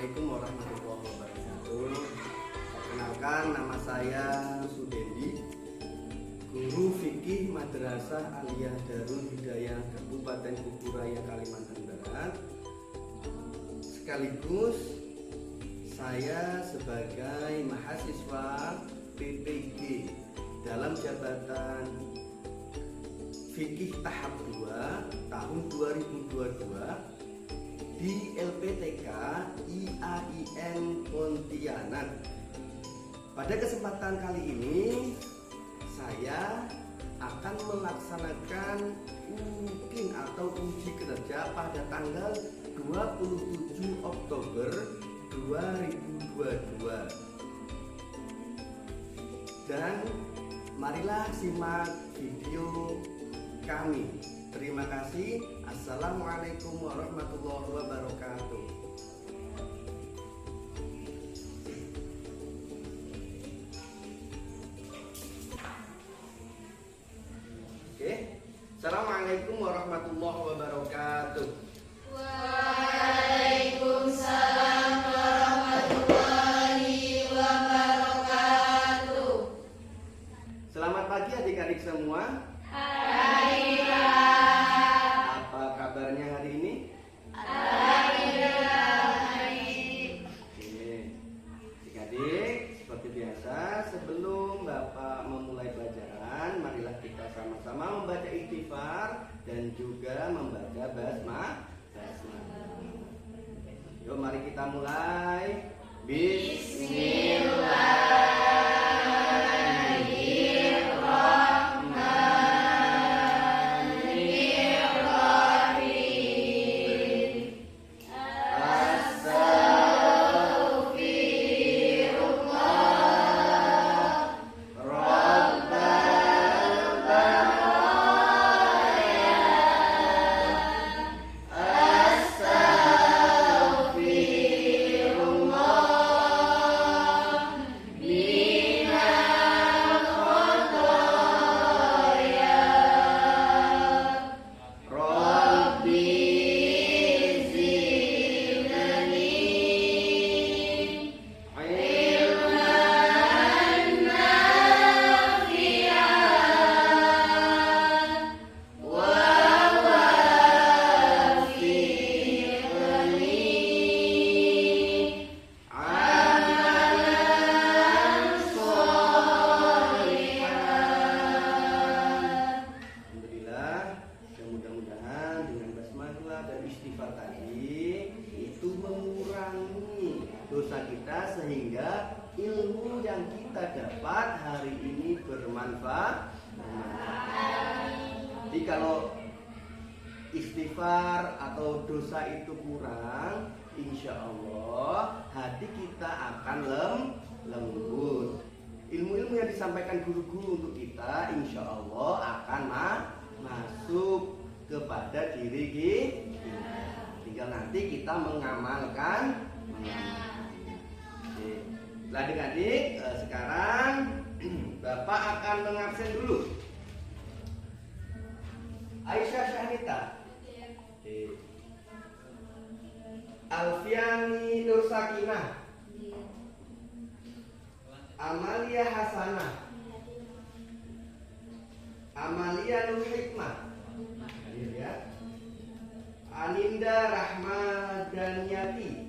Assalamualaikum warahmatullahi wabarakatuh. Perkenalkan, nama saya Sudendi, guru fikih Madrasah Aliyah Darul Hidayah Kabupaten Kuburaya, Kalimantan Barat. Sekaligus saya sebagai mahasiswa PPG dalam jabatan fikih tahap 2 tahun 2022 di LPTK IAIN Pontianak. Pada kesempatan kali ini saya akan melaksanakan UKIN atau uji kinerja pada tanggal 27 Oktober 2022. Dan marilah simak video kami. Terima kasih. Assalamualaikum warahmatullahi wabarakatuh. Oke. Assalamualaikum warahmatullahi wabarakatuh. Waalaikumsalam warahmatullahi wabarakatuh. Selamat pagi adik-adik semua. Hai. Apa kabarnya hari ini? Oke. Adik-adik, seperti biasa sebelum Bapak memulai pelajaran, marilah kita sama-sama membaca istighfar dan juga membaca basmalah. Yuk mari kita mulai. Dosa kita sehingga ilmu yang kita dapat hari ini bermanfaat. Jadi kalau istighfar atau dosa itu kurang, insya Allah hati kita akan lembut. Ilmu-ilmu yang disampaikan guru-guru untuk kita, insya Allah akan masuk kepada diri kita. Tinggal nanti kita mengamalkan. Adik-adik, sekarang Bapak akan mengabsen dulu. Aisyah Syahnita, Alfiani Nur Sakinah, Amalia Hasanah, Amalia Nur Hikmah, Aninda Rahmadaniati,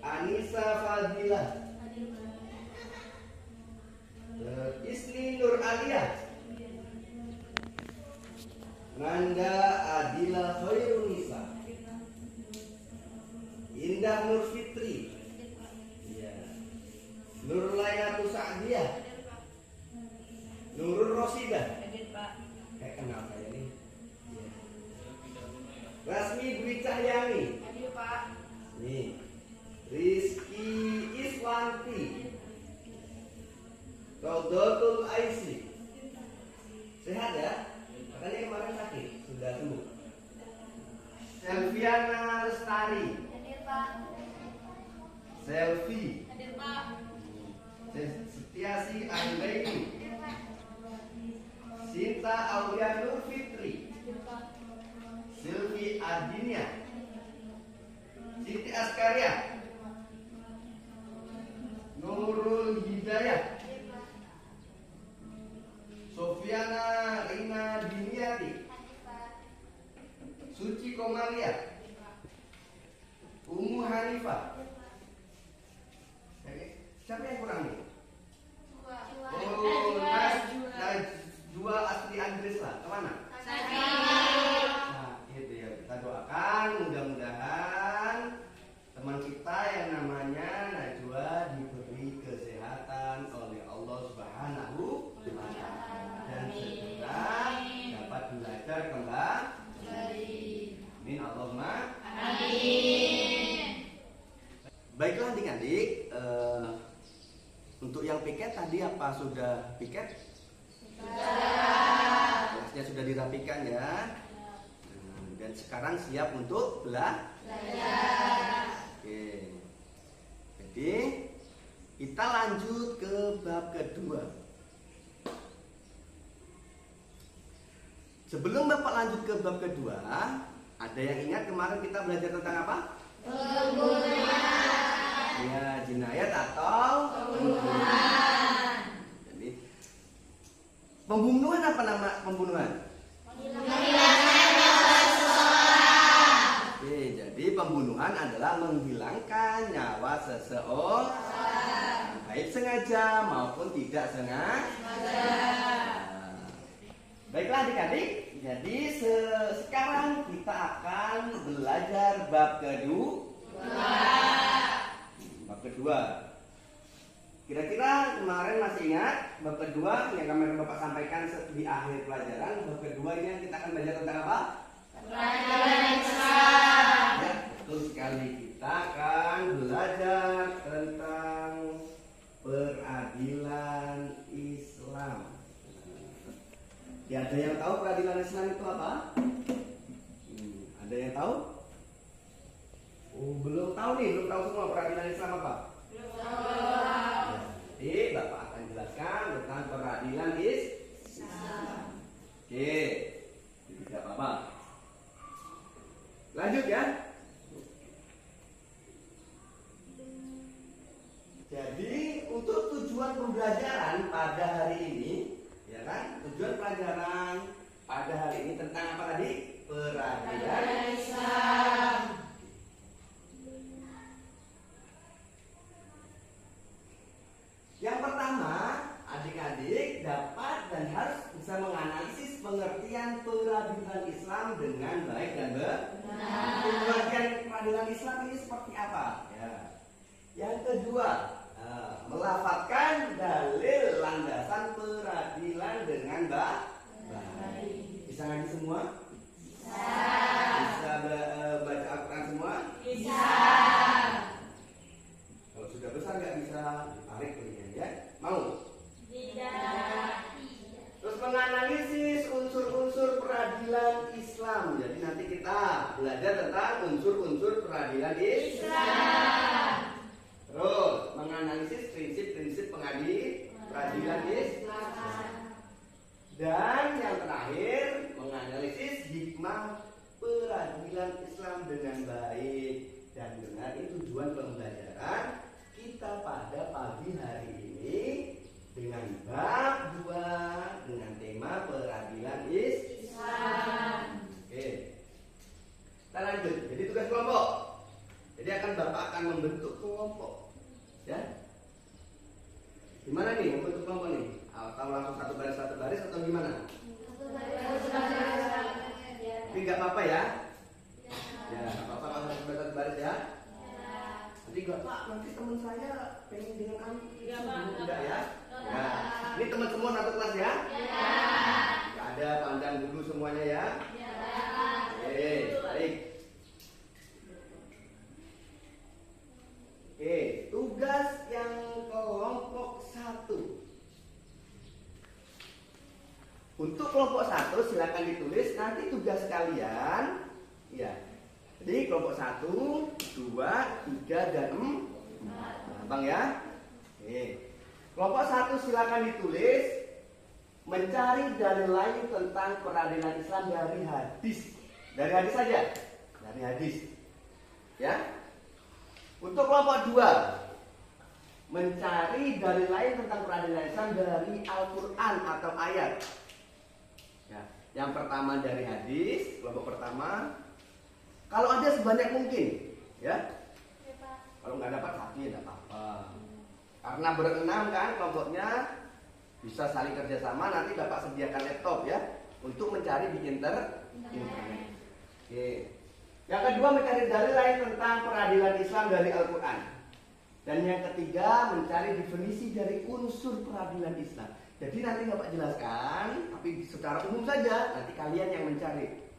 Anissa Fadilah, Isni Nur Aliyah, Nanda Adila Khairunisa, Indah Nur Fitri, Nur Lainatu Sa'diyah, Nurul Rosidah. Kayak kenal saya nih. Rasmi Dwi Cahyani. Nih. Rizky Iswanti, Rodotul Aisy. Sehat ya? Makanya kemarin sakit, sudah sembuh. Selviana Lestari. Selvi. Setiasi Anggraini. Sinta Aulia Nur Fitri. Silvi Adinia. adik-adik, untuk yang piket tadi apa sudah piket? Kelasnya sudah dirapikan ya. Dan sekarang siap untuk belajar. Oke. Jadi kita lanjut ke bab kedua. Sebelum Bapak lanjut ke bab kedua, ada yang ingat kemarin kita belajar tentang apa? Pembunuhan. Ya, jinayat atau pembunuhan. Jadi pembunuhan apa nama pembunuhan? Oke, jadi pembunuhan adalah menghilangkan nyawa seseorang, baik sengaja maupun tidak sengaja. Baiklah adik-adik, jadi sekarang kita akan belajar bab kedua. Bab kedua. Kira-kira kemarin masih ingat bab kedua yang kemarin Bapak sampaikan di akhir pelajaran. Bab kedua ini kita akan belajar tentang apa? Peradilan Islam. Ya, betul sekali. Kita akan belajar tentang peradilan Islam. Ya, ada yang tahu peradilan Islam itu apa? Ada yang tahu? Oh, belum tahu nih, belum tahu semua peradilan Islam apa? Belum tahu. Jadi Bapak akan jelaskan tentang peradilan Islam. Oke, tidak apa-apa. Lanjut ya. Jadi untuk tujuan pembelajaran pada hari ini, ya kan? Tujuan pelajaran pada hari ini tentang apa tadi? Peradilan Islam. Yang pertama, adik-adik dapat dan harus bisa menganalisis pengertian peradilan Islam dengan baik dan benar. Pengertian peradilan Islam ini seperti apa? Ya. Yang kedua, melafalkan dalil landasan peradilan dengan baik. Bisa ngaji semua? Bisa baca Al-Quran semua? Bisa. Kalau sudah besar nggak bisa tarik telinga ya? Mau? Tidak. Terus menganalisis unsur-unsur peradilan Islam. Jadi nanti kita belajar tentang unsur-unsur peradilan Islam. Terus menganalisis prinsip-prinsip peradilan Islam. Dan yang terakhir menganalisis hikmah peradilan Islam dengan baik dan benar. Itu tujuan pembelajaran kita pada pagi hari ini dengan bab 2 dengan tema peradilan Islam. Oke. Kita lanjut. Jadi tugas kelompok. Jadi Bapak akan membentuk kelompok. Ya. Gimana nih membentuk kelompok nih? Atau langsung satu baris atau gimana? Tapi nggak apa-apa ya? Ya, nggak apa-apa kalau satu baris ya. Nanti nggak Pak, nanti teman saya pengen dengan kami. Tidak ya? Ya. Ini teman semua satu kelas ya? Nggak ada pandang bulu semuanya ya? Oke, baik. Oke, tugas yang kelompok 1. Untuk kelompok 1 silakan ditulis nanti tugas kalian. Ya. Jadi kelompok 1, 2, 3 dan 4. Gampang ya? Oke. Kelompok 1 silakan ditulis mencari dalil lain tentang peradilan Islam dari hadis. Dari hadis saja. Dari hadis. Ya. Untuk kelompok 2 mencari dalil lain tentang peradilan Islam dari Al-Quran atau ayat. Ya. Yang pertama dari hadis, kelompok pertama. Kalau ada sebanyak mungkin, ya. Kalau nggak dapat satu ya nggak apa-apa. Karena berenam kan kelompoknya bisa saling kerjasama. Nanti Bapak sediakan laptop ya untuk mencari di internet. Oke. Yang kedua mencari dalil lain tentang peradilan Islam dari Al-Quran. Dan yang ketiga mencari definisi dari unsur peradilan Islam. Jadi nanti Bapak jelaskan, tapi secara umum saja. Nanti kalian yang mencari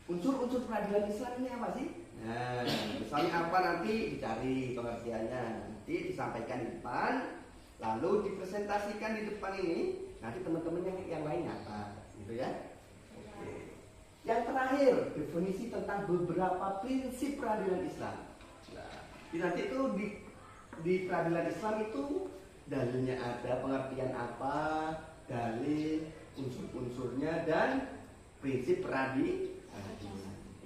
unsur-unsur peradilan Islam ini apa sih? Nah, Islami apa nanti dicari pengertiannya, nanti disampaikan di depan, lalu dipresentasikan di depan ini, nanti teman-teman yang lain nyata, gitu ya. Oke. Yang terakhir, definisi tentang beberapa prinsip peradilan Islam. Nah, nanti itu di peradilan Islam itu dalilnya ada, pengertian apa, dalil, unsur-unsurnya, dan prinsip peradilan.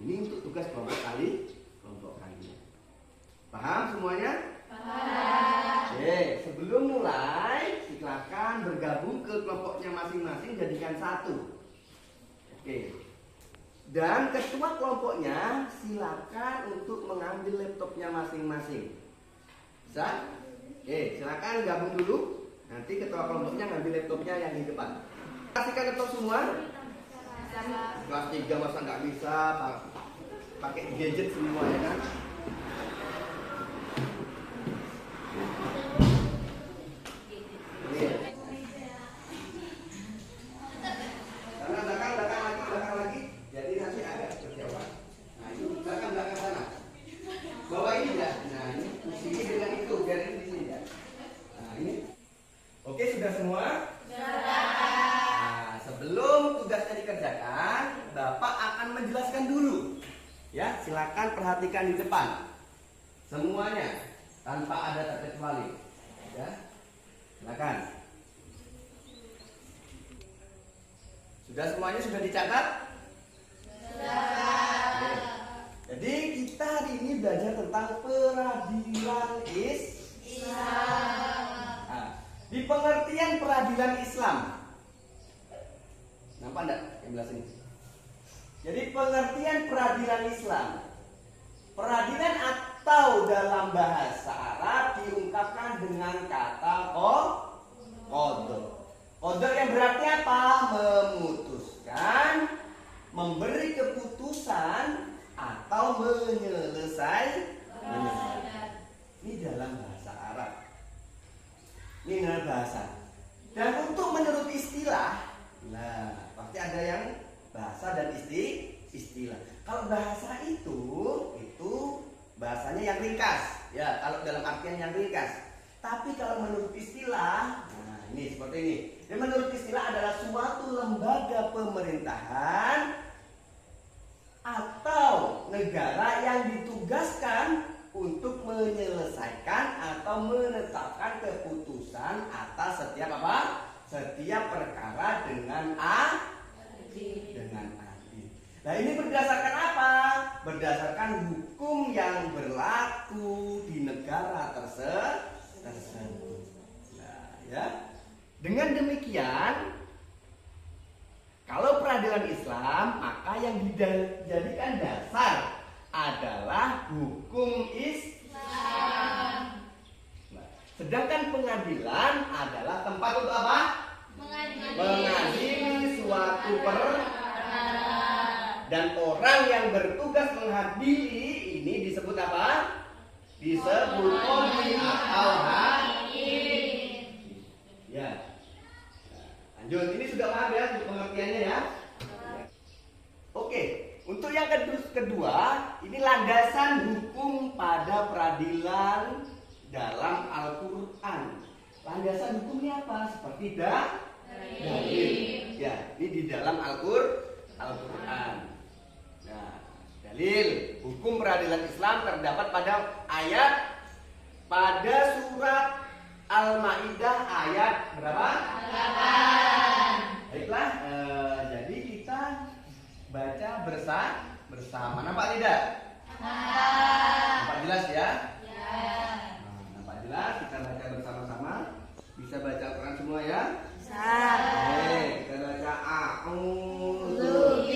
Ini untuk tugas kelompok kalian. Paham semuanya? Paham. Oke, sebelum mulai, silakan bergabung ke kelompoknya masing-masing, jadikan satu. Oke. Dan ketua kelompoknya silakan untuk mengambil laptopnya masing-masing. Bisa? Oke, silakan gabung dulu. Nanti ketua kelompoknya ngambil laptopnya yang di depan. Kasihkan laptop semua. Kelas 3 masa nggak bisa pakai gadget semua ya kan? Belakang lagi. Jadi nanti agak berjauhan. Nah itu belakang sana. Bawa ini ya. Nah ini sini dengan itu, biar ini di sini ya. Nah ini. Oke sudah semua? Nah sebelum tugasnya dikerjakan, Bapak akan menjelaskan dulu. Ya silakan perhatikan di depan. Semuanya tanpa ada terkecuali. Ya silakan. Sudah semuanya sudah dicatat? Sudah. Jadi kita hari ini belajar tentang peradilan Islam. Nah, di pengertian peradilan Islam, nampak enggak yang belah sini? Jadi pengertian peradilan Islam, peradilan atau dalam bahasa Arab diungkapkan dengan kata qadha. Qadha yang berarti apa? Memutuskan, memberi keputusan, atau menyelesaikan. Ini dalam bahasa Arab. Ini dalam bahasa. Dan untuk menurut istilah, nah pasti ada yang bahasa dan istilah. Kalau bahasa itu bahasanya yang ringkas. Ya, kalau dalam artian yang ringkas. Tapi kalau menurut istilah, nah ini seperti ini. Dan menurut istilah adalah suatu lembaga pemerintahan atau negara yang ditugaskan untuk menyelesaikan atau menetapkan keputusan atas setiap apa? Setiap perkara dengan adil. Nah ini berdasarkan apa? Berdasarkan hukum yang berlaku di negara tersebut. Nah, ya. Dengan demikian, kalau peradilan Islam, maka yang dijadikan dasar adalah hukum Islam. Nah, sedangkan pengadilan adalah tempat untuk apa? Mengadili suatu perkara. Dan orang yang bertugas mengadili ini disebut apa? Disebut qadhi atau hakim. Ya. Lanjut, ini sudah paham ya pengertiannya ya? Oke, untuk yang kedua, ini landasan hukum pada peradilan dalam Al-Quran. Landasan hukumnya apa? Seperti dalil. Ya, ini di dalam Al-Quran. Nah, dalil hukum peradilan Islam terdapat pada ayat pada surat Al-Maidah ayat berapa? 8. Baiklah, jadi kita baca bersama. Nampak tidak? Nampak jelas ya? Nampak jelas, kita baca bersama-sama. Bisa baca Al-Quran semua ya? Oke, kita baca a'udzu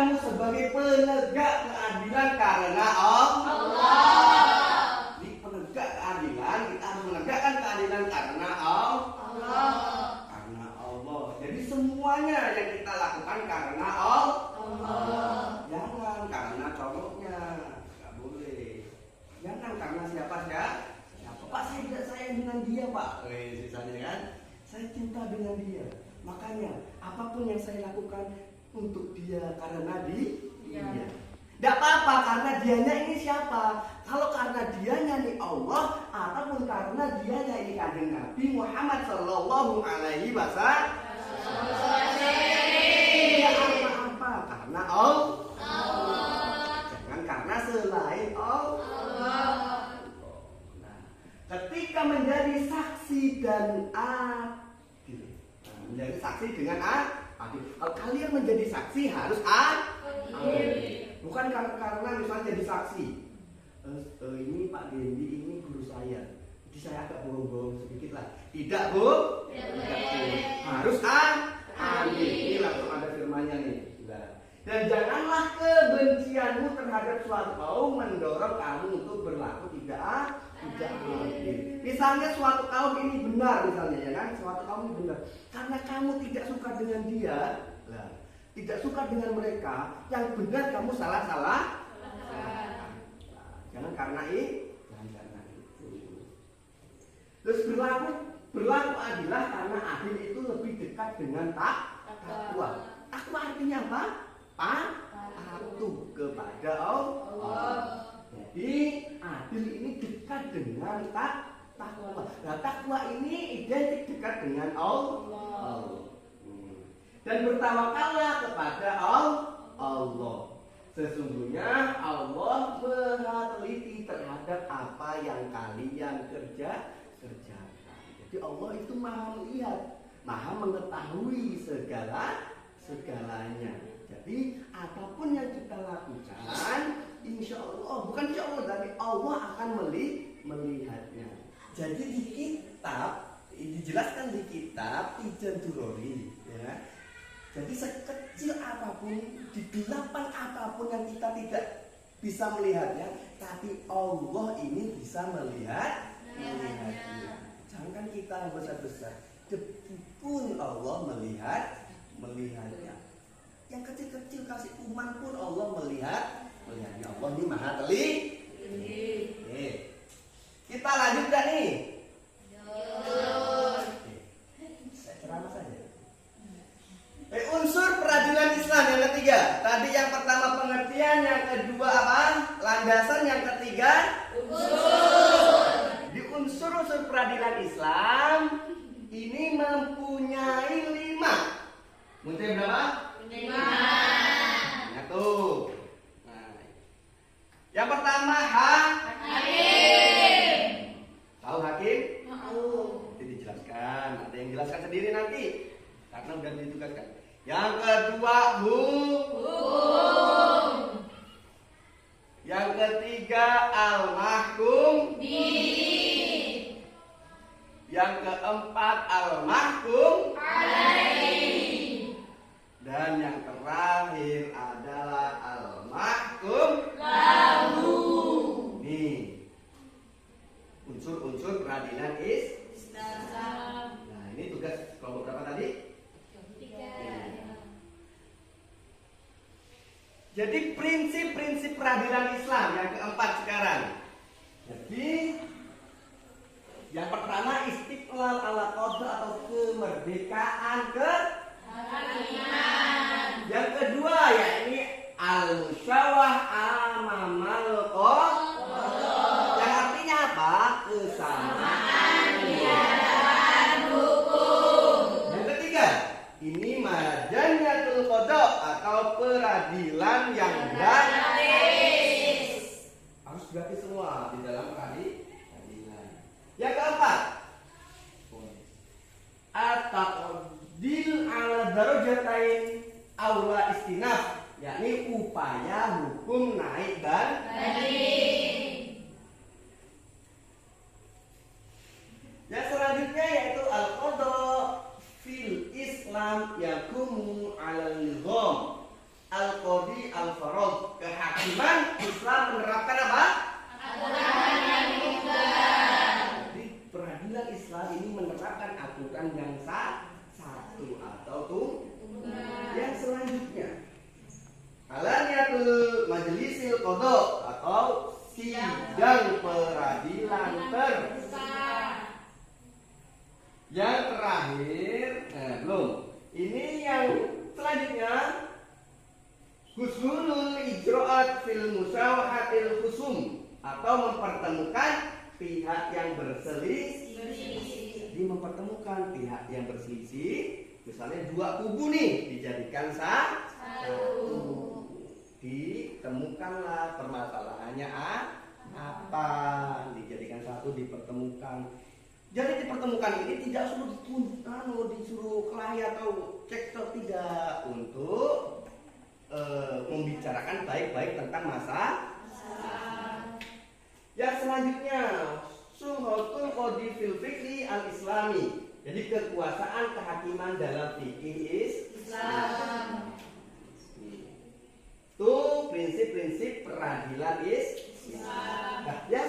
kamu sebagai penegak keadilan karena Allah. Di penegak keadilan kita harus menegakkan keadilan karena Allah. Karena Allah. Jadi semuanya yang kita lakukan karena Allah. Jangan karena cowoknya, nggak boleh. Jangan karena siapa. Pak, saya tidak sayang dengan dia, Pak. Sisanya kan, saya cinta dengan dia. Makanya apapun yang saya lakukan untuk dia karena dia. Tidak apa-apa karena dianya ini siapa? Kalau karena dianya ini Allah, ataupun karena dianya ini kanjeng Nabi Muhammad Sallallahu Alaihi Wasallam. Tidak apa-apa karena Allah. Jangan karena selain Allah. Nah, ketika menjadi saksi dan adil, menjadi saksi dengan adil. Kalau kalian menjadi saksi harus adil. Bukan karena misalnya jadi saksi. Ini Pak Dendi ini guru saya. Jadi saya agak bohong-bohong sedikit lah. Tidak, Bu. Tidak, Bu. Harus adil. Ini langsung ada firmannya nih. Dan janganlah kebencianmu terhadap suatu kaum mendorong kamu untuk berlaku tidak adil. Misalnya suatu kaum ini benar misalnya ya kan, suatu kaum ini benar. Karena kamu tidak suka dengan dia, tidak suka dengan mereka, yang benar kamu salah. Jangan karena itu. Terus berlaku adilah karena adil itu lebih dekat dengan takwa. Takwa artinya apa? Patuh kepada Allah. Jadi adil ini dekat dengan takwa. Nah, takwa ini identik dekat dengan Allah. Dan bertawakallah kepada Allah. Sesungguhnya Allah Maha teliti terhadap apa yang kalian kerjakan. Jadi Allah itu Maha melihat, Maha mengetahui segalanya. Jadi apapun yang kita lakukan, insya Allah, bukan insya Allah, tapi Allah akan melihatnya. Jadi di kitab, dijelaskan di kitab Ijan Durori, ya. Jadi sekecil apapun, di delapan apapun yang kita tidak bisa melihatnya, tapi Allah ini bisa melihatnya. Jangan kita besar-besar, debu pun Allah melihatnya. Yang kecil-kecil kasih kuman pun Allah melihatnya. Allah ini Maha teliti. Kita lanjut gak nih? Saya ceramah saja. Unsur peradilan Islam yang ketiga. Tadi yang pertama pengertian, yang kedua apa? Landasan, yang ketiga unsur. Di unsur peradilan Islam ini mempunyai 5. Mempunyai berapa? 5. Nah tuh. Nah. Yang pertama hakim. Tahu hakim? Tahu. Itu dijelaskan. Ada yang jelaskan sendiri nanti. Karena udah ditugaskan. Yang kedua hukum. Yang ketiga al-mahkum. Yang keempat al-mahkum. Dan yang terakhir adalah al-mahkum lahu. Nih unsur-unsur peradilan Islam. Nah ini tugas kelompok berapa tadi? Jadi prinsip-prinsip peradilan Islam yang keempat sekarang. Jadi yang pertama istiqlal ala qada atau kemerdekaan kehakiman. Yang kedua yakni al-musyawah amamal qada. Yang artinya apa? Kesamaan di hadapan hukum. Yang ketiga ini majannatul qada atau peradilan yang gratis. Harus gratis semua di dalam peradilan. Yang keempat, at-taqdil ala darajatain aula istinaf, yakni upaya hukum naik dan banding. Yang selanjutnya yaitu al-qada fil Islam yakumu 'alal nizam al-qadi bukan yang satu atau tunggal. Yang selanjutnya, alaniyatul majlisil qadha atau sidang peradilan terbuka. Yang terakhir, belum. Ini yang selanjutnya, husnul ijra'at fil musyawahatil khusum atau mempertemukan pihak yang berselisih. Jadi mempertemukan pihak yang berselisih, misalnya dua kubu nih dijadikan satu. Ditemukanlah permasalahannya apa, dijadikan satu, dipertemukan. Jadi dipertemukan ini tidak disuruh kelahi atau cekcok, tidak, untuk membicarakan baik-baik tentang masalah. Yang selanjutnya, suhatul qadi fil fikri al-islami. Jadi kekuasaan kehakiman dalam fikih Islam. Itu prinsip-prinsip peradilan Islam. Nah, yang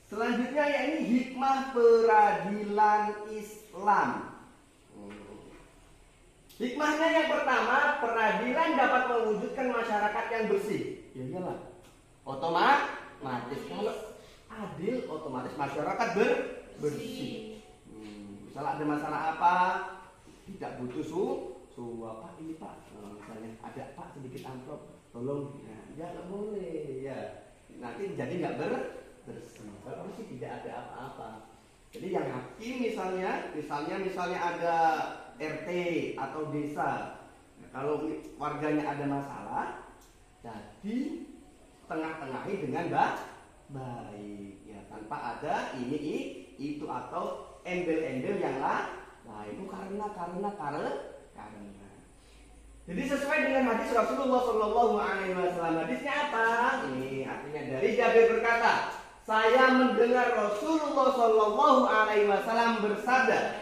selanjutnya yakni hikmah peradilan Islam. Hikmahnya yang pertama, peradilan dapat mewujudkan masyarakat yang bersih. Ya iyalah, otomatis kalau adil otomatis masyarakat bersih. Misalnya ada masalah apa, tidak butuh Pak ini Pak, misalnya ada Pak sedikit amplop, tolong. Ya nggak boleh ya. Nanti jadi nggak bersih. Kalau sih tidak ada apa-apa. Jadi yang hakim misalnya ada RT atau desa. Nah, kalau warganya ada masalah, jadi tengah-tengahi dengan baik ya, tanpa ada ini itu atau embel-embel yang lain. Itu karena. Jadi sesuai dengan hadis Rasulullah Shallallahu Alaihi Wasallam. Hadisnya apa? Ini artinya dari Jabir berkata, saya mendengar Rasulullah Shallallahu Alaihi Wasallam bersabda,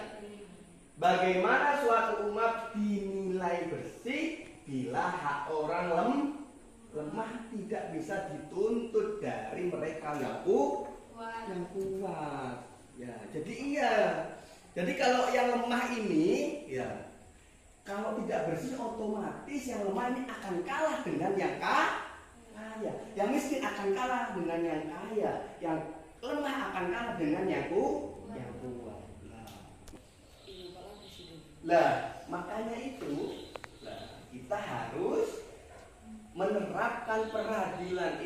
bagaimana suatu umat dinilai bersih bila hak orang lemah tidak bisa dituntut dari mereka yang kuat. Ya, jadi kalau yang lemah ini, ya, kalau tidak bersih otomatis yang lemah ini akan kalah dengan yang kaya. Yang miskin akan kalah dengan yang kaya. Yang lemah akan kalah dengan yang kuat. Lah, makanya itu kita harus menerapkan peradilan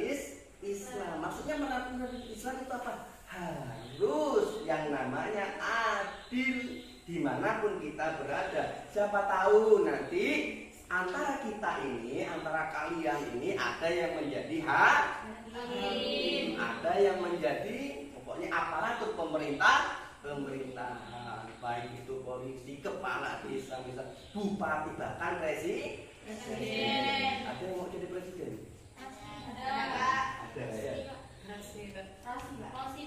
Islam. Maksudnya menerapkan peradilan Islam itu apa? Harus yang namanya adil dimanapun kita berada. Siapa tahu nanti antara kalian ini ada yang menjadi hakim, ada yang menjadi pokoknya aparatur pemerintahan, baik itu polisi, kepala desa, misal bupati, bahkan presiden. Ada yang mau jadi presiden? Ada ya.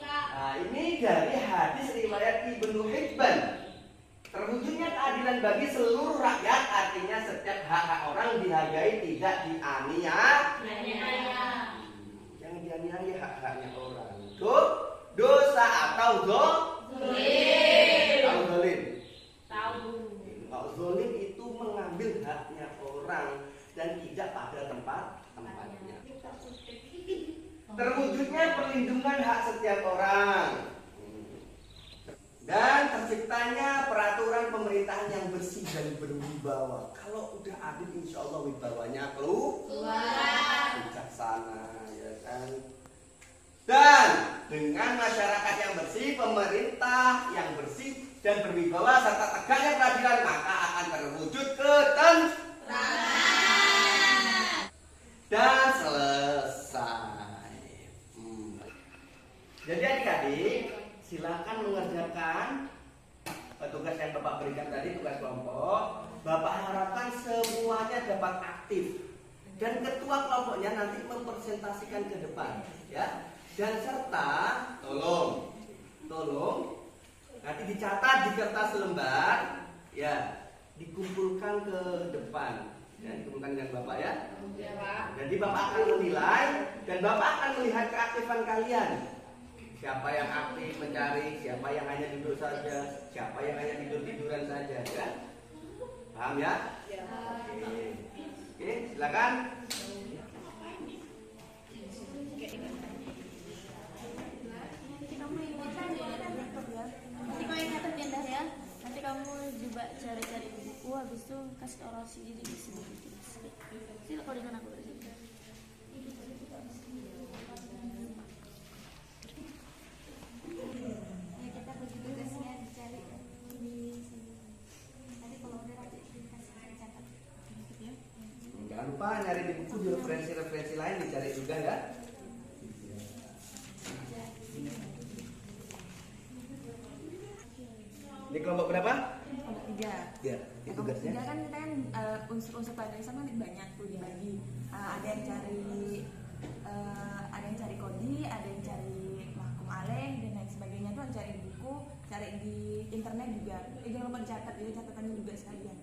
Nah, ini dari hadis riwayat Ibnu Hibban. Terwujudnya keadilan bagi seluruh rakyat, artinya setiap hak orang dihargai, tidak dianiaya. Yang dianiaya hak-haknya orang. Dosa atau zalim. Kalau zalim itu mengambil haknya orang dan tidak pada tempatnya. Terwujudnya perlindungan hak setiap orang dan terciptanya peraturan pemerintahan yang bersih dan berwibawa. Kalau udah adil, insya Allah wibawanya keluar, bijaksana, ya kan. Dan dengan masyarakat yang bersih, pemerintah yang bersih dan berwibawa serta tegaknya peradilan, maka akan terwujud ketentraman dan selesai. Jadi adik-adik, silakan mengerjakan tugas yang Bapak berikan tadi, tugas kelompok. Bapak harapkan semuanya dapat aktif dan ketua kelompoknya nanti mempresentasikan ke depan, ya. Dan serta tolong nanti dicatat di kertas lembar, ya, dikumpulkan ke depan, ya, dikumpulkan dengan Bapak, ya. Jadi Bapak akan menilai dan Bapak akan melihat keaktifan kalian. Siapa yang aktif mencari, siapa yang hanya duduk saja, siapa yang hanya tidur-tiduran saja, ya? Paham ya? Oke, silakan. Nanti kamu ingat pindah ya. Nanti kamu juga cari-cari buku, habis itu kasih orasi jadi di sini. Sini kalau dengan aku dari sini. Ya kita bagi tugasnya dicari di sini. Nanti kalau udah nanti dikasih catat. Jangan lupa nyari di buku, di referensi-referensi lain dicari juga ya. Ini kelompok berapa? Kelompok 3. Ya, ini Kelompok 3 tugasnya. kan kita kan unsur-unsur pelajaran sama banyak tuh dibagi. Ada yang cari kodi, ada yang cari mahkum alaih dan lain sebagainya tuh cari di buku, cari di internet juga. Jangan lupa dicatat, jadi catatannya juga sekalian.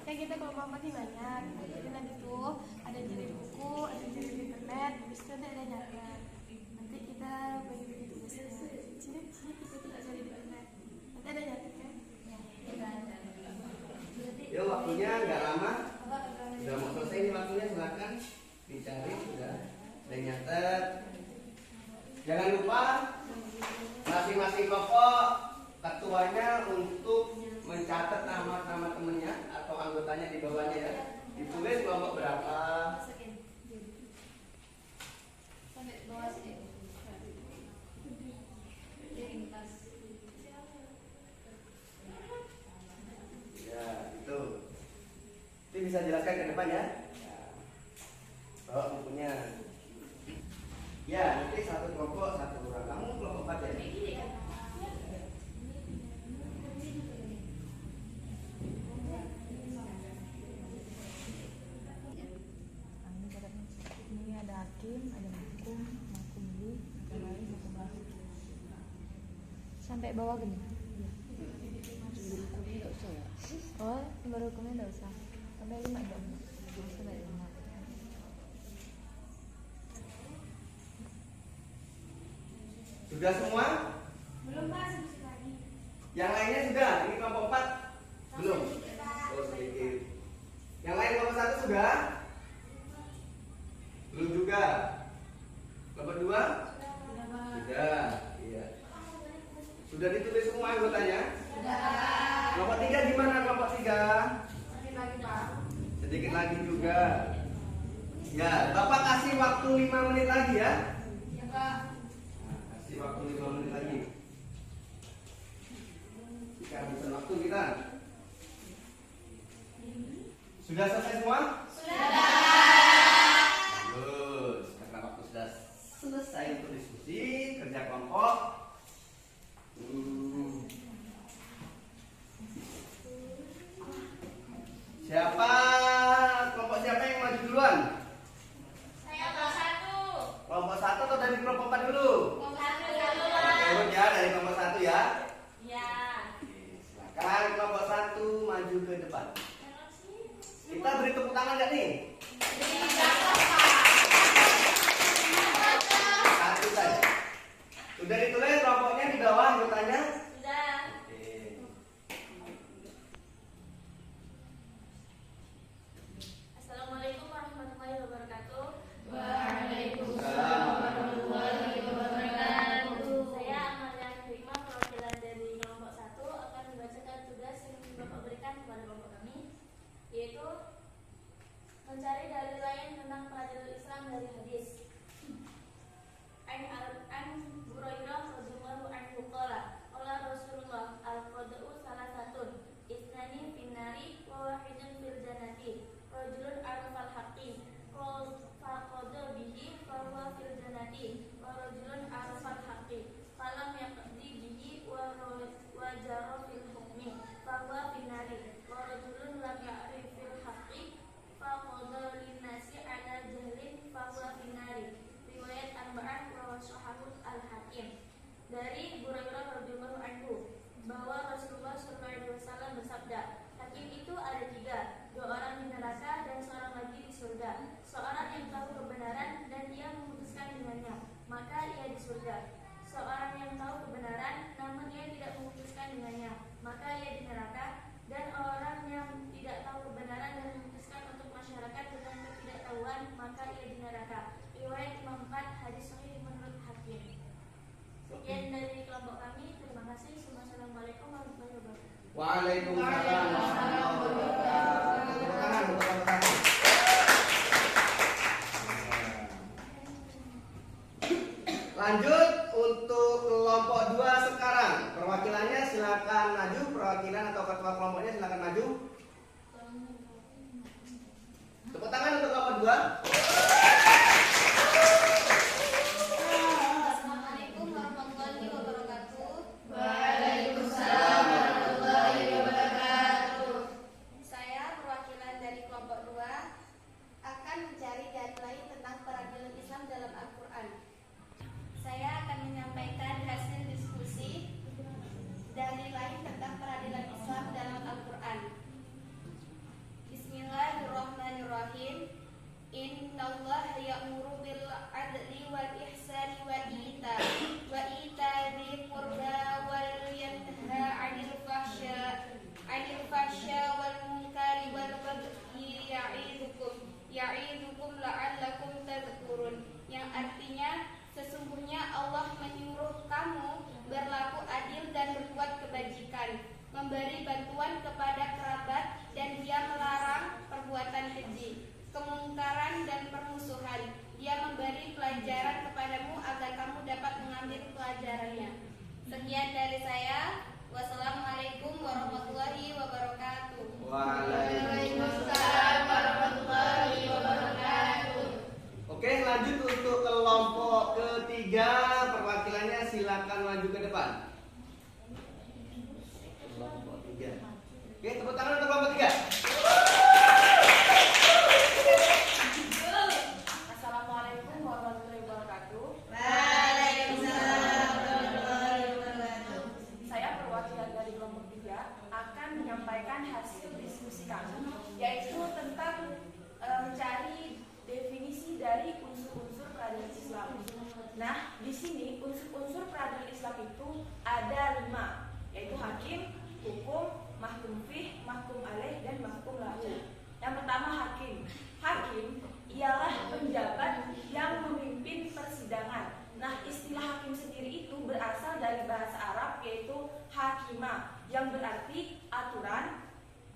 Kan kita kalau mau makin banyak, jadi nanti tuh ada yang cari di buku, ada yang cari di internet, habis itu ada yang nyatet. Nanti kita bagi-bagi tugasnya. Sini kita tidak cari di internet. Nanti ada nyatet kan? Ya waktunya nggak lama. Sudah mau selesai ini waktunya, silakan dicari sudah. Dan nyatet. Jangan lupa masing-masing kelompok ketuanya untuk mencatat nama-nama temennya atau anggotanya di bawahnya ya. Ditulis kelompok berapa. Sampai bawah sini. Ya, itu. Ini bisa jelaskan ke depan ya. Bawa bukunya. Ya, nanti satu kelompok satu orang. Kamu kelompok 4 ya? Ini ada hakim, ada mahkum li, mahkum alaih, mahkum baru. Sampai bawah gini. Oh, baru hukumnya enggak usah. Sampai 5 jam. Sampai 5. Sudah semua? Belum Pak, sedikit lagi. Yang lainnya sudah? Ini kelompok 4? Belum? Oh sedikit. Yang lain kelompok 1 sudah? Belum juga? Kelompok 2? Sudah. Iya. Sudah ditulis semua anggotanya? Sudah. Kelompok 3 gimana kelompok 3? Sedikit lagi Pak. Sedikit lagi juga. Ya, Bapak kasih waktu 5 menit lagi ya. Ya Pak. Nah, kasih waktu 5 menit lagi. Kita habisan waktu kita. Sudah selesai semua? Sudah. Bagus. Karena waktu sudah selesai untuk diskusi kerja kelompok. Siapa kelompok siapa yang maju duluan? Saya kelompok 1. Kelompok 1 atau dari kelompok 4 dulu? Kelompok 1 Turun ya dari kelompok 1 ya. Ya. Silakan kelompok 1 maju ke depan. Kita beri tepuk tangan nggak nih? Satu saja. Sudah ditulis kelompoknya di bawah anggotanya? Sudah. Oke. Assalamualaikum warahmatullahi wabarakatuh. Waalaikumsalam warahmatullahi wabarakatuh. Saya Amalia Prima, perwakilan dari kelompok 1 akan membacakan tugas yang Bapak berikan kepada kelompok kami, yaitu mencari dalil lain tentang peradilan Islam dari hadis. An Burairah radhiyallahu anhu qala qala bahwa Rasulullah SAW bersabda, hakim itu ada 3, 2 orang di neraka dan seorang lagi di surga. Seorang yang tahu kebenaran dan ia memutuskan dengannya, maka ia di surga. Seorang yang tahu kebenaran namun ia tidak memutuskan dengannya, maka ia di neraka. Dan orang yang tidak tahu kebenaran dan memutuskan untuk masyarakat dengan ketidaktahuan, maka ia di neraka. Riwayat Imam 4, hadis sahih menurut Hakim. Sekian dari kelompok kami. Terima kasih. Wassalamualaikum warahmatullahi wabarakatuh. Waalaikumsalam warahmatullahi wabarakatuh. Tepuk tangan untuk kelompok kami. Lanjut untuk kelompok 2 sekarang. Perwakilannya silakan maju. Perwakilan atau ketua kelompoknya silakan maju. Tepuk tangan untuk kelompok 2. Assalamualaikum warahmatullahi wabarakatuh. Waalaikumsalam warahmatullahi wabarakatuh. Saya perwakilan dari kelompok 2 akan mencari dalil tentang peradilan Islam dalam Al-Quran. Saya akan menyampaikan hasil diskusi dalil lain tentang peradilan Islam dalam Al-Quran. Bismillahirrahmanirrahim. Innallaha ya'muru bil adli wal ihsani wa ita'i dzil qurba wal yanha 'anil fahsya wal munkari wal baghi ya'idukum la'allakum tadhkurun, yang artinya sesungguhnya Allah menyuruh kamu berlaku adil dan berbuat kebajikan, memberi bantuan kepada kerabat, dan Dia melarang perbuatan keji, kemungkaran dan permusuhan. Dia memberi pelajaran kepadamu agar kamu dapat mengambil pelajarannya. Sekian dari saya. Wassalamualaikum warahmatullahi wabarakatuh. Waalaikumsalam warahmatullahi wabarakatuh. Oke, lanjut untuk kelompok ketiga. Perwakilannya silakan maju ke depan. Kelompok 3. Oke, tepuk tangan untuk kelompok 3. Assalamualaikum warahmatullahi wabarakatuh. Waalaikumsalam warahmatullahi wabarakatuh. Saya perwakilan dari kelompok 3 akan menyampaikan hasil diskusi kami, yaitu tentang mencari definisi dari unsur-unsur peradilan Islam. Nah, di sini unsur-unsur peradilan Islam itu ada 5, yaitu hakim, hukum, mahkum fih, mahkum alaih, dan mahkum lahu. Yang pertama hakim. Hakim ialah penjabat yang memimpin persidangan. Nah, istilah hakim sendiri itu berasal dari bahasa Arab, yaitu hakimah, yang berarti aturan,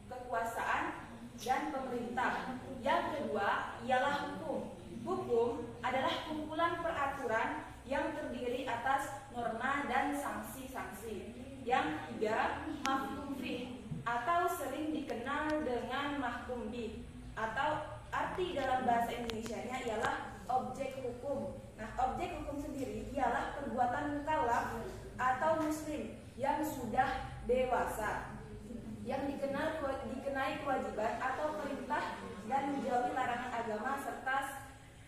kekuasaan, dan pemerintah. Yang kedua ialah hukum. Hukum adalah kumpulan peraturan yang terdiri atas norma dan sanksi-sanksi. Yang ketiga, mahkum fih, atau sering dikenal dengan mahkum bih, atau arti dalam bahasa Indonesianya ialah objek hukum. Nah, objek hukum sendiri ialah perbuatan mukallaf atau muslim yang sudah dewasa, yang dikenai kewajiban atau perintah dan menjauhi larangan agama serta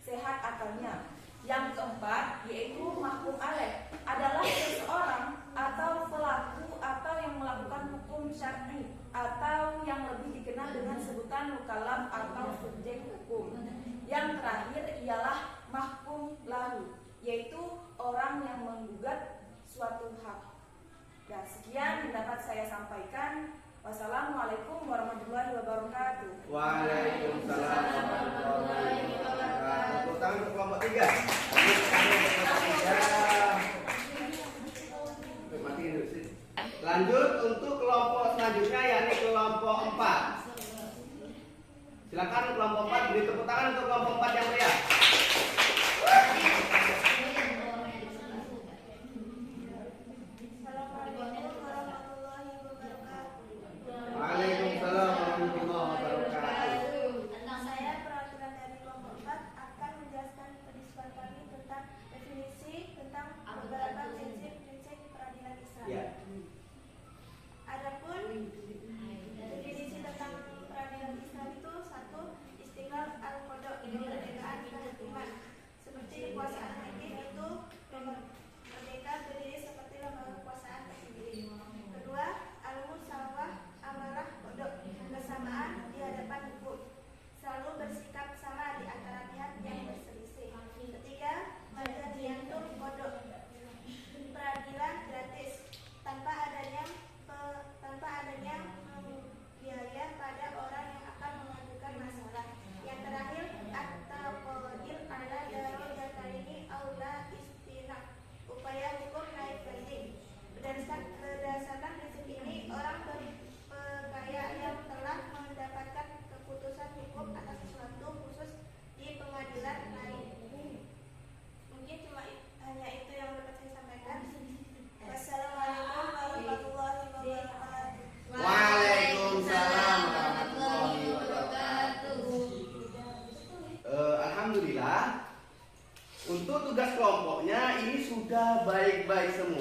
sehat akalnya. Yang keempat yaitu mahkum alaih, adalah seseorang atau pelaku atau yang melakukan hukum syar'i atau yang lebih dikenal dengan sebutan mukallaf atau subjek hukum. Yang terakhir ialah mahkum lahu, yaitu orang yang menggugat suatu hak. Dan sekian yang dapat saya sampaikan. Wassalamualaikum warahmatullahi wabarakatuh. Waalaikumsalam warahmatullahi wabarakatuh. Tepuk tangan untuk kelompok 3. Lanjut untuk kelompok selanjutnya, yakni kelompok 4. Silakan kelompok 4 beri tepuk tangan untuk kelompok 4 yang meriah. Waalaikumsalam warahmatullahi wabarakatuh. Saya perwakilan dari kelompok 4 akan menjelaskan pendiskusian kami tentang definisi tentang beberapa prinsip-prinsip peradilan Islam. Ya. Adapun definisi tentang peradilan Islam itu: 1. Istiqlal al-qada, kemerdekaan kehakiman.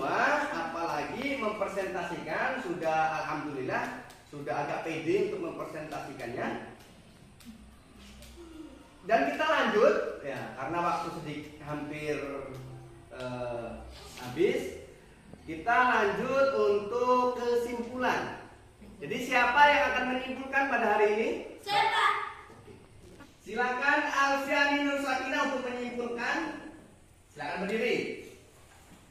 semua, apalagi mempresentasikan sudah alhamdulillah sudah agak pede untuk mempresentasikannya. Dan kita lanjut ya, karena waktu sedikit hampir habis. Kita lanjut untuk kesimpulan. Jadi siapa yang akan menyimpulkan pada hari ini? Siapa? Silakan Alfiani Nur Sakina untuk menyimpulkan. Silakan berdiri.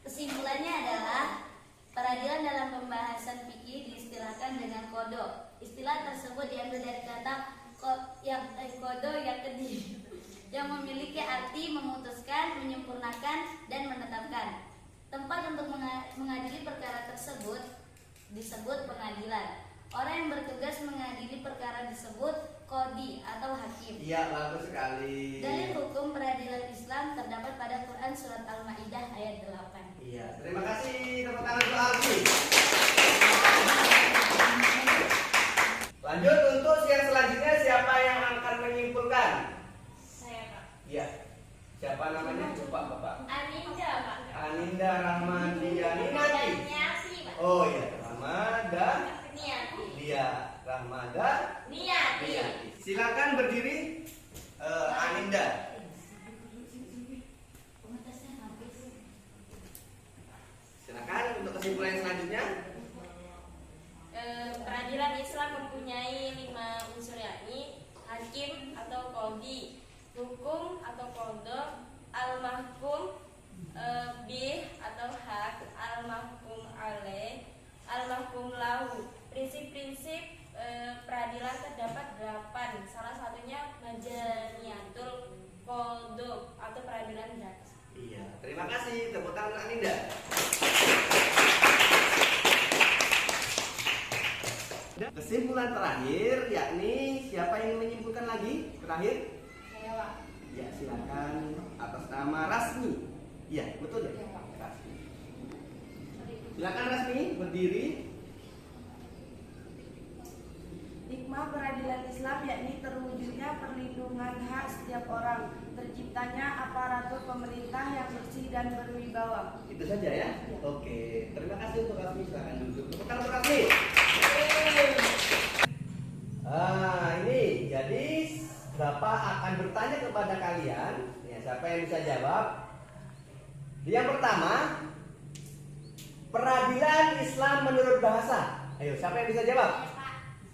Kesimpulannya adalah peradilan dalam pembahasan fikih diistilahkan dengan kodo. Istilah tersebut diambil dari kata kodo yang kedua, yang memiliki arti memutuskan, menyempurnakan, dan menetapkan. Tempat untuk mengadili perkara tersebut disebut pengadilan. Orang yang bertugas mengadili perkara disebut qadi atau hakim. Iya, bagus sekali. Dalil hukum peradilan Islam terdapat pada Quran surat Al-Maidah ayat 8. Iya, terima kasih. Tepuk tangan untuk Alfi. Lanjut untuk yang selanjutnya, siapa yang akan menyimpulkan? Saya, Pak. Iya. Siapa namanya? Lupa Bapak. Aninda, Pak. Aninda Rahmadiani Nati. Niati, Pak. Oh iya, Rahmada. Niati. Dia Rahmada. Niati. Silakan berdiri, Aninda. Silakan untuk kesimpulan yang selanjutnya. Peradilan Islam mempunyai 5 unsur, yakni hakim atau qadi, hukum atau qada, al-mahkum bih atau hak, al-mahkum alaih, al-mahkum lahu. Prinsip-prinsip peradilan terdapat 8. Salah satunya majaniatul qada atau peradilan gratis. Iya, terima kasih. Tepuk tangan untuk Aninda. Kesimpulan terakhir, yakni siapa yang menyimpulkan lagi? Terakhir? Saya, Pak. Ya, silakan atas nama Rasmi. Iya, betul ya? Iya, Pak. Rasmi. Silakan Rasmi berdiri. Hikmah peradilan Islam yakni terwujudnya perlindungan hak setiap orang, terciptanya aparatur pemerintah yang bersih dan berwibawa. Itu saja ya? Oke, terima kasih untuk Rasmi. Silakan duduk. Tepuk tangan untuk Rasmi. Ini jadi Bapak akan bertanya kepada kalian. Ya, siapa yang bisa jawab? Yang pertama, peradilan Islam menurut bahasa. Ayo, siapa yang bisa jawab?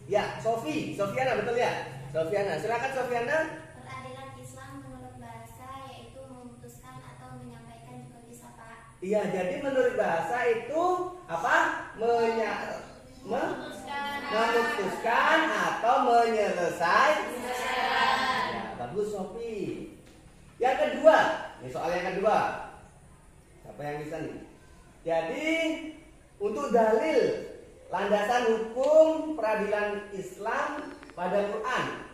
Ya, Sofiana betul ya? Sofiana, silakan Sofiana. Peradilan Islam menurut bahasa yaitu memutuskan atau menyampaikan juga bisa, Pak. Iya, jadi menurut bahasa itu apa? Memutuskan atau menyelesaikan. Ya, bagus Sofi. Yang kedua, ini soal yang kedua. Siapa yang bisa nih? Jadi untuk dalil landasan hukum peradilan Islam pada Quran,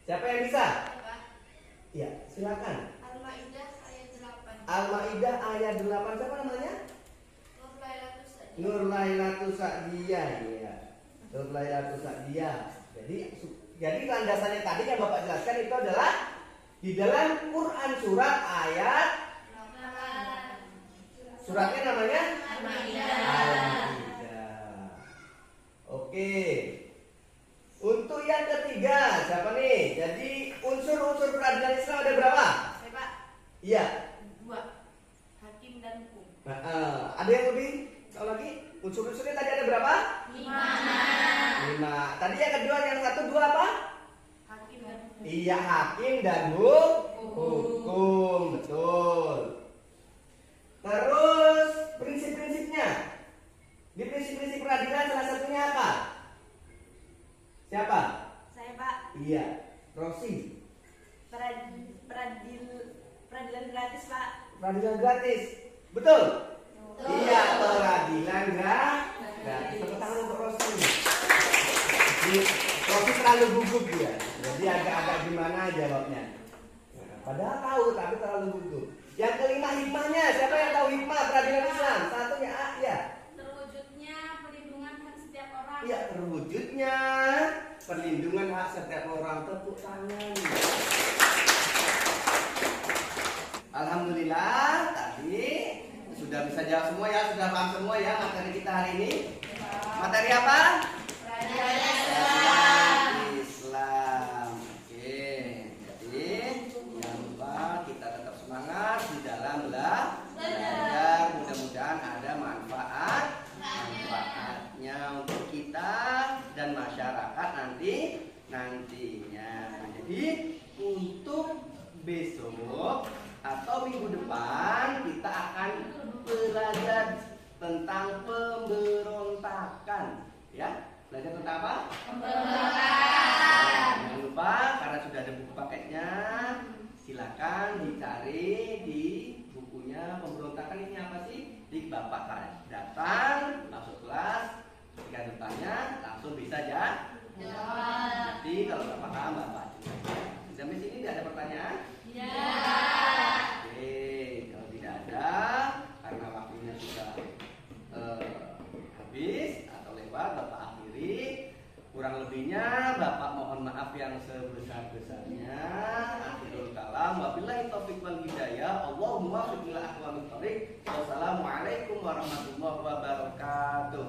siapa yang bisa? Ya, silakan. Al-Maidah ayat 8. Al-Maidah ayat 8. Siapa namanya? Nur Lailatus Sa'diyah. Ya. Nur Lailatus Sa'diyah. Jadi landasannya tadi yang Bapak jelaskan itu adalah di dalam Quran surat ayat. Suratnya namanya Al-Maidah. Oke. Untuk yang ketiga, siapa nih? Jadi unsur-unsur peradilan Islam ada berapa? Saya, Pak. Iya. 2. Hakim dan hukum. Ada yang lebih? Tahu lagi? Unsur-unsurnya tadi ada berapa? 5. Tadi yang kedua, yang satu 2 apa? Hakim dan hukum. Iya, hakim dan hukum. Betul. Terus prinsip-prinsipnya. Di prinsip-prinsip peradilan salah satunya apa? Siapa? Saya, Pak. Iya, Rosi. Peradilan gratis, Pak. Peradilan gratis. Betul? Iya, peradilan gratis. Tepuk tangan untuk Rosi. Rosi terlalu gugup dia. Jadi agak-agak gimana jawabnya. Nah, padahal tahu tapi terlalu gugup. Yang kelima, hikmahnya. Siapa yang tahu hikmah peradilan Islam? Satunya A, ya. Terwujudnya perlindungan hak setiap orang. Iya, terwujudnya perlindungan hak setiap orang. Tepuk tangan. Alhamdulillah tadi sudah bisa bisa jawab semua ya, sudah paham semua ya materi kita hari ini. Materi apa? Islam. Oke, jadi jangan lupa kita tetap semangat di dalam belajar. Mudah-mudahan ada manfaatnya untuk kita dan masyarakat nantinya. Jadi untuk besok atau minggu depan kita akan belajar tentang pemberontakan, ya. Belajar tentang apa? Pemberontakan. Jangan lupa karena sudah ada buku paketnya, silakan dicari di bukunya. Pemberontakan ini apa sih? Di Bapak datang masuk kelas, ketika bertanya langsung bisa ya. Jadi kalau Bapak paham Bapak sampai sini tidak ada pertanyaan? Oke, kalau tidak ada karena waktunya sudah habis atau lewat, Bapak akhiri. Kurang lebihnya Bapak mohon maaf yang sebesar-besarnya. Akhirul kalam, wabillahi taufiq wal hidayah. Allahumma waffiq ila aqwamit thoriq. Wassalamualaikum warahmatullahi wabarakatuh.